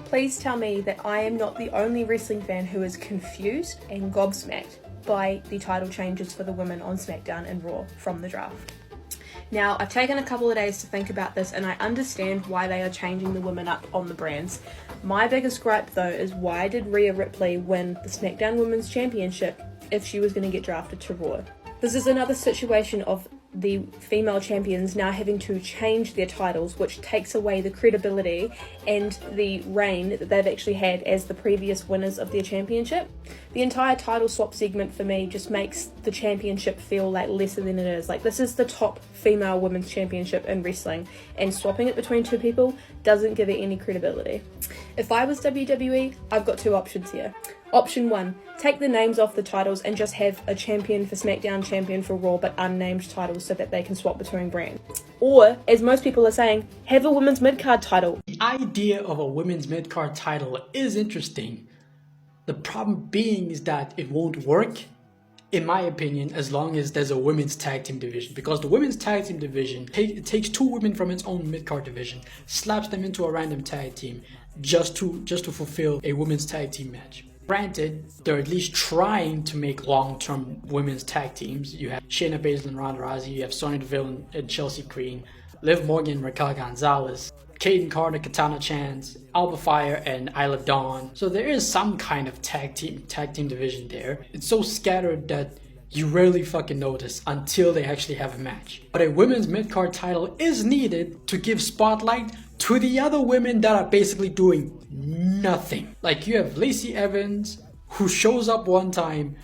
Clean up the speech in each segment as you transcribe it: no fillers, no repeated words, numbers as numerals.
Please tell me that I am not the only wrestling fan who is confused and gobsmacked by the title changes for the women on SmackDown and Raw from the draft. Now, I've taken a couple of days to think about this and I understand why they are changing the women up on the brands. My biggest gripe though is, why did Rhea Ripley win the SmackDown Women's Championship if she was going to get drafted to Raw? This is another situation of the female champions now having to change their titles, which takes away the credibility and the reign that they've actually had as the previous winners of their championship. The entire title swap segment for me just makes the championship feel like lesser than it is. Like, this is the top female women's championship in wrestling, and swapping it between two people doesn't give it any credibility. If I was WWE, I've got two options here. Option 1, take the names off the titles and just have a champion for SmackDown, champion for Raw, but unnamed titles so that they can swap between brands. Or, as most people are saying, have a women's Midcard title. The idea of a women's Midcard title is interesting. The problem being is that it won't work, in my opinion, as long as there's a women's tag team division. Because the women's tag team division, it takes two women from its own Midcard division, slaps them into a random tag team just to fulfill a women's tag team match. Granted, they're at least trying to make long-term women's tag teams. You have Shayna Baszler and Ronda Rousey, you have Sonya Deville and Chelsea Green, Liv Morgan and Raquel Gonzalez, Kaden Carter, Katana Chance, Alba Fire, and Isla Dawn. So there is some kind of tag team division there. It's so scattered that you rarely fucking notice until they actually have a match. But a women's mid-card title is needed to give spotlight to the other women that are basically doing nothing. Like, you have Lacey Evans, who shows up one time,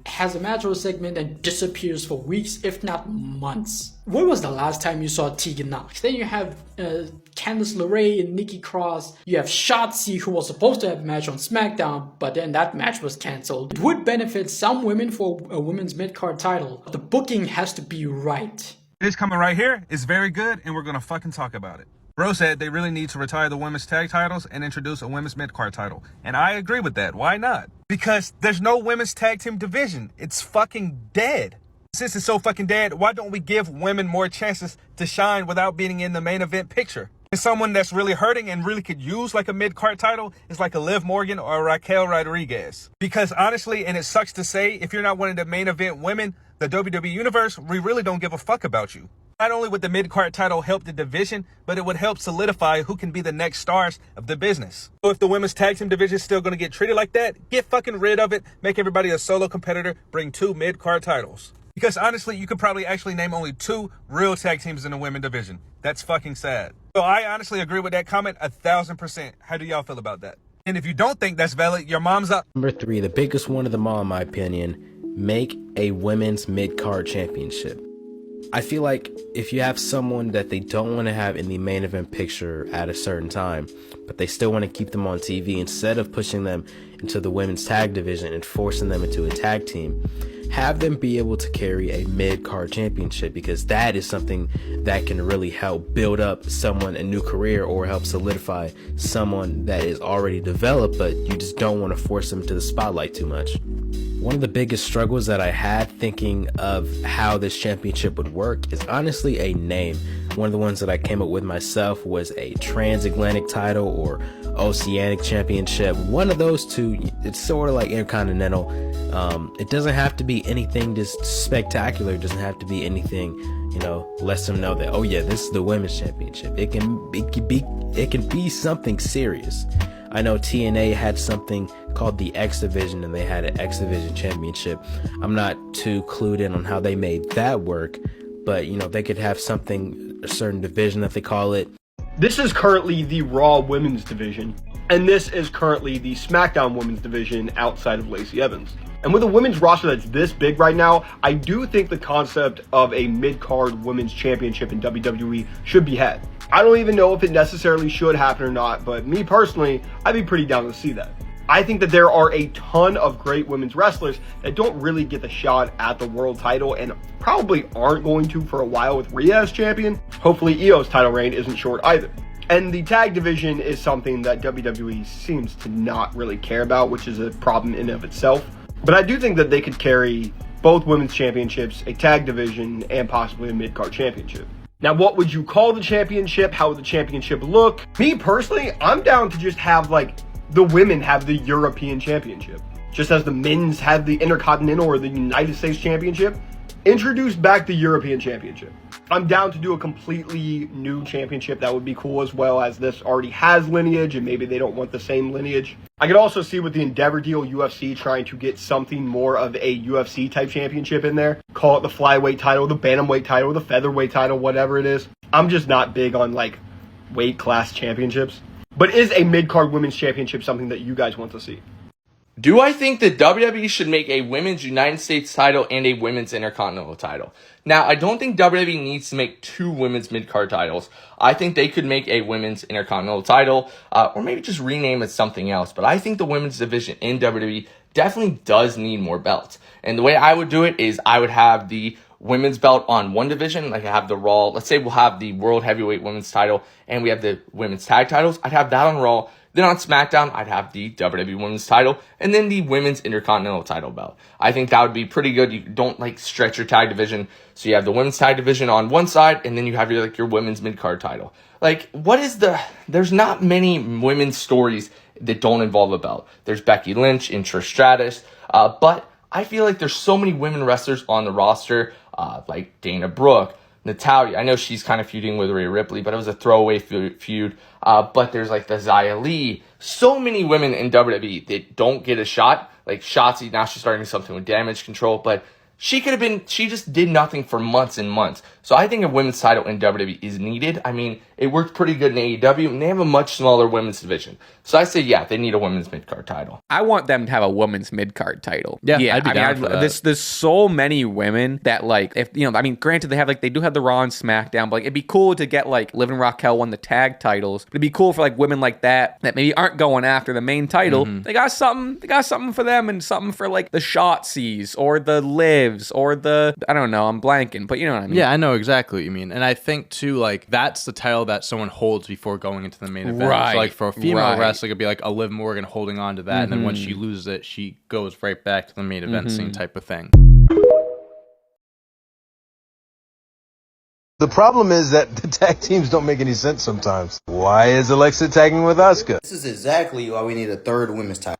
has a match or segment, and disappears for weeks, if not months. When was the last time you saw Tegan Nox? Then you have Candice LeRae and Nikki Cross. You have Shotzi, who was supposed to have a match on SmackDown, but then that match was cancelled. It would benefit some women for a women's mid-card title. The booking has to be right. This coming right here is very good, and we're gonna fucking talk about it. Bro said they really need to retire the women's tag titles and introduce a women's mid-card title. And I agree with that. Why not? Because there's no women's tag team division. It's fucking dead. Since it's so fucking dead, why don't we give women more chances to shine without being in the main event picture? And someone that's really hurting and really could use like a mid-card title is like a Liv Morgan or a Raquel Rodriguez. Because honestly, and it sucks to say, if you're not one of the main event women, the WWE Universe, we really don't give a fuck about you. Not only would the mid-card title help the division, but it would help solidify who can be the next stars of the business. So if the women's tag team division is still going to get treated like that, get fucking rid of it, make everybody a solo competitor, bring 2 mid-card titles. Because honestly, you could probably actually name only 2 real tag teams in the women's division. That's fucking sad. So I honestly agree with that comment 1000%. How do y'all feel about that? And if you don't think that's valid, your mom's up. Number 3, the biggest one of them all, in my opinion, make a women's mid-card championship. I feel like if you have someone that they don't want to have in the main event picture at a certain time, but they still want to keep them on TV, instead of pushing them into the women's tag division and forcing them into a tag team, have them be able to carry a mid-card championship, because that is something that can really help build up someone a new career or help solidify someone that is already developed, but you just don't want to force them into the spotlight too much. One of the biggest struggles that I had thinking of how this championship would work is honestly a name. One of the ones that I came up with myself was a transatlantic title or oceanic championship. One of those two. It's sort of like intercontinental. It doesn't have to be anything just spectacular. It doesn't have to be anything, lets them know that, oh yeah, this is the women's championship. It can be something serious. I know TNA had something called the X Division, and they had an X Division championship. I'm not too clued in on how they made that work, but they could have something, a certain division that they call it. This is currently the Raw Women's Division, and this is currently the SmackDown Women's Division outside of Lacey Evans. And with a women's roster that's this big right now, I do think the concept of a mid-card women's championship in WWE should be had. I don't even know if it necessarily should happen or not, but me personally, I'd be pretty down to see that. I think that there are a ton of great women's wrestlers that don't really get the shot at the world title and probably aren't going to for a while with Rhea as champion. Hopefully Io's title reign isn't short either. And the tag division is something that WWE seems to not really care about, which is a problem in and of itself. But I do think that they could carry both women's championships, a tag division, and possibly a mid-card championship. Now, what would you call the championship? How would the championship look? Me personally, I'm down to just have like the women have the European Championship. Just as the men's have the Intercontinental or the United States Championship, introduce back the European Championship. I'm down to do a completely new championship. That would be cool, as well as this already has lineage and maybe they don't want the same lineage. I could also see with the Endeavor deal, UFC trying to get something more of a UFC type championship in there. Call it the flyweight title, the bantamweight title, the featherweight title, whatever it is. I'm just not big on like weight class championships. But is a mid-card women's championship something that you guys want to see? Do I think that WWE should make a women's United States title and a women's Intercontinental title? Now, I don't think WWE needs to make 2 women's mid-card titles. I think they could make a women's Intercontinental title, or maybe just rename it something else. But I think the women's division in WWE definitely does need more belts. And the way I would do it is I would have the women's belt on one division, like I have the Raw. Let's say we'll have the World Heavyweight Women's title, and we have the women's tag titles. I'd have that on Raw. Then on SmackDown, I'd have the WWE Women's title and then the Women's Intercontinental title belt. I think that would be pretty good. You don't like stretch your tag division. So you have the women's tag division on one side and then you have your women's mid-card title. Like, there's not many women's stories that don't involve a belt. There's Becky Lynch, Trish Stratus, but I feel like there's so many women wrestlers on the roster, like Dana Brooke, Natalya. I know she's kind of feuding with Rhea Ripley, but it was a throwaway feud. But there's like the Xia Li. So many women in WWE that don't get a shot. Like Shotzi, now she's starting something with Damage Control, but she just did nothing for months and months. So I think a women's title in WWE is needed. I mean, it worked pretty good in AEW, and they have a much smaller women's division. So I say, yeah, they need a women's mid-card title. I want them to have a women's mid-card title. Yeah, I'd be down for that. There's so many women that, like, if granted, they do have the Raw and SmackDown, but like, it'd be cool to get like Liv and Raquel won the tag titles. But it'd be cool for like women like that maybe aren't going after the main title. They got something for them and something for like the Shotzi's or the Livs or the, I don't know, I'm blanking, but you know what I mean. Yeah, I know exactly what you mean. And I think too, like, that's the title that someone holds before going into the main event. Right. So like for a female wrestler, it could be like a Liv Morgan holding on to that, and then when she loses it, she goes right back to the main event scene type of thing. The problem is that the tag teams don't make any sense sometimes. Why is Alexa tagging with Asuka? This is exactly why we need a third women's title.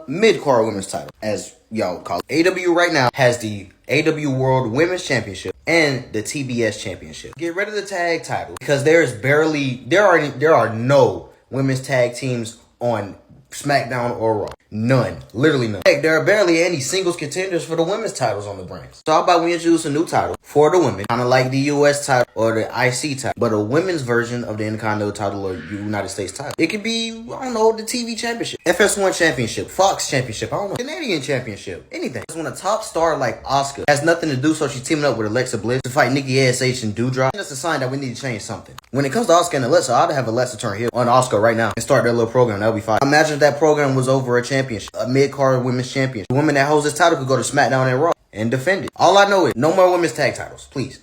Mid-card women's title, as y'all call it. AW right now has the AW World Women's Championship and the TBS Championship. Get rid of the tag title because there are no women's tag teams on SmackDown or Raw. None. Literally none. Heck, there are barely any singles contenders for the women's titles on the brands. So how about we introduce a new title for the women, kind of like the US title or the IC title, but a women's version of the Intercontinental title or United States title. It could be, I don't know, the TV Championship, FS1 Championship, Fox Championship, I don't know, Canadian Championship, anything. When a top star like Asuka has nothing to do, so she's teaming up with Alexa Bliss to fight Nikki ASH and Doudrop, that's a sign that we need to change something. When it comes to Asuka and Alexa, I'd have Alexa turn heel on Asuka right now and start their little program. That'll be fine. Imagine if that program was over a championship, a mid-card women's championship. The woman that holds this title could go to SmackDown and Raw and defend it. All I know is no more women's tag titles, please.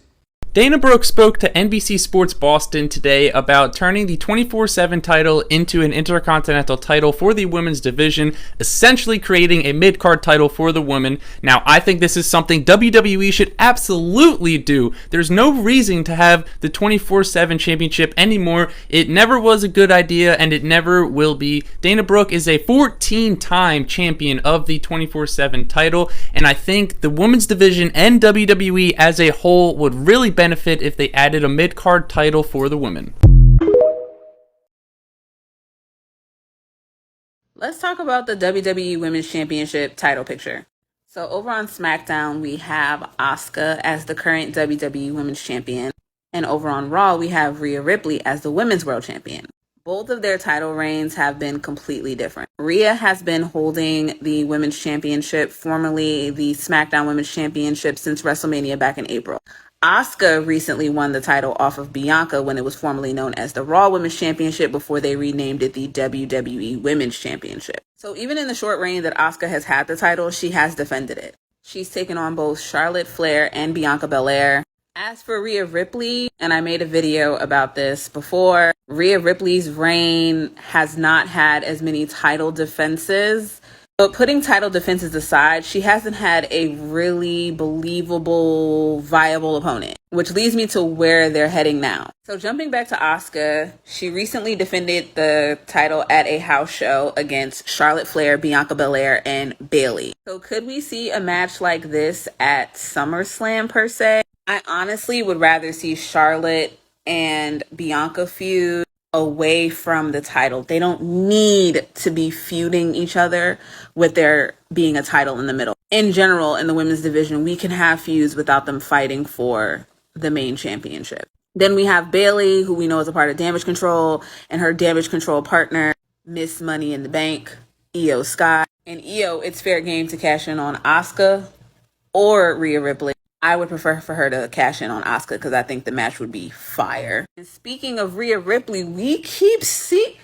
Dana Brooke spoke to NBC Sports Boston today about turning the 24/7 title into an intercontinental title for the women's division, essentially creating a mid-card title for the women. Now, I think this is something WWE should absolutely do. There's no reason to have the 24/7 championship anymore. It never was a good idea, and it never will be. Dana Brooke is a 14-time champion of the 24/7 title, and I think the women's division and WWE as a whole would really benefit if they added a mid-card title for the women. Let's talk about the WWE Women's Championship title picture. So over on SmackDown, we have Asuka as the current WWE Women's Champion. And over on Raw, we have Rhea Ripley as the Women's World Champion. Both of their title reigns have been completely different. Rhea has been holding the Women's Championship, formerly the SmackDown Women's Championship, since WrestleMania back in April. Asuka recently won the title off of Bianca when it was formerly known as the Raw Women's Championship before they renamed it the WWE Women's Championship. So even in the short reign that Asuka has had the title, she has defended it. She's taken on both Charlotte Flair and Bianca Belair. As for Rhea Ripley, and I made a video about this before, Rhea Ripley's reign has not had as many title defenses But putting title defenses aside, she hasn't had a really believable, viable opponent, which leads me to where they're heading now. So jumping back to Asuka, she recently defended the title at a house show against Charlotte Flair, Bianca Belair, and Bayley. So could we see a match like this at SummerSlam per se? I honestly would rather see Charlotte and Bianca feud away from the title. They don't need to be feuding each other with there being a title in the middle. In general, in the women's division, we can have feuds without them fighting for the main championship. Then we have Bayley, who we know is a part of Damage Control, and her Damage Control partner, Miss Money in the Bank, Io Sky. And Io, it's fair game to cash in on Asuka or Rhea Ripley. I would prefer for her to cash in on Asuka because I think the match would be fire. And speaking of Rhea Ripley, we keep seeing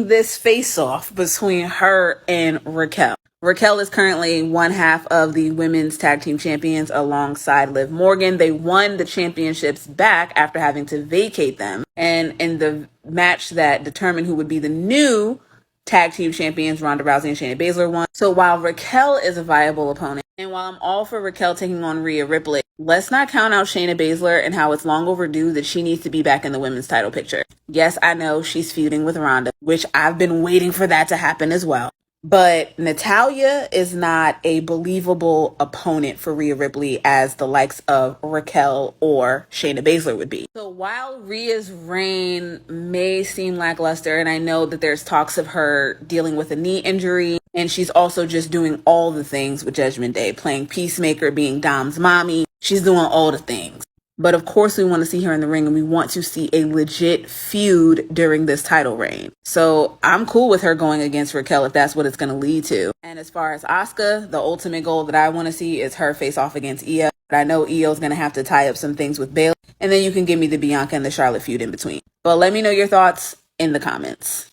this face-off between her and Raquel. Raquel is currently one half of the women's tag team champions alongside Liv Morgan. They won the championships back after having to vacate them. And in the match that determined who would be the new tag team champions, Ronda Rousey and Shayna Baszler won. So while Raquel is a viable opponent, and while I'm all for Raquel taking on Rhea Ripley, let's not count out Shayna Baszler and how it's long overdue that she needs to be back in the women's title picture. Yes, I know she's feuding with Ronda, which I've been waiting for that to happen as well. But Natalya is not a believable opponent for Rhea Ripley as the likes of Raquel or Shayna Baszler would be. So while Rhea's reign may seem lackluster, and I know that there's talks of her dealing with a knee injury, and she's also just doing all the things with Judgment Day, playing Peacemaker, being Dom's mommy, she's doing all the things. But of course we want to see her in the ring and we want to see a legit feud during this title reign. So I'm cool with her going against Raquel if that's what it's going to lead to. And as far as Asuka, the ultimate goal that I want to see is her face off against Io. But I know Io's going to have to tie up some things with Bayley. And then you can give me the Bianca and the Charlotte feud in between. But let me know your thoughts in the comments.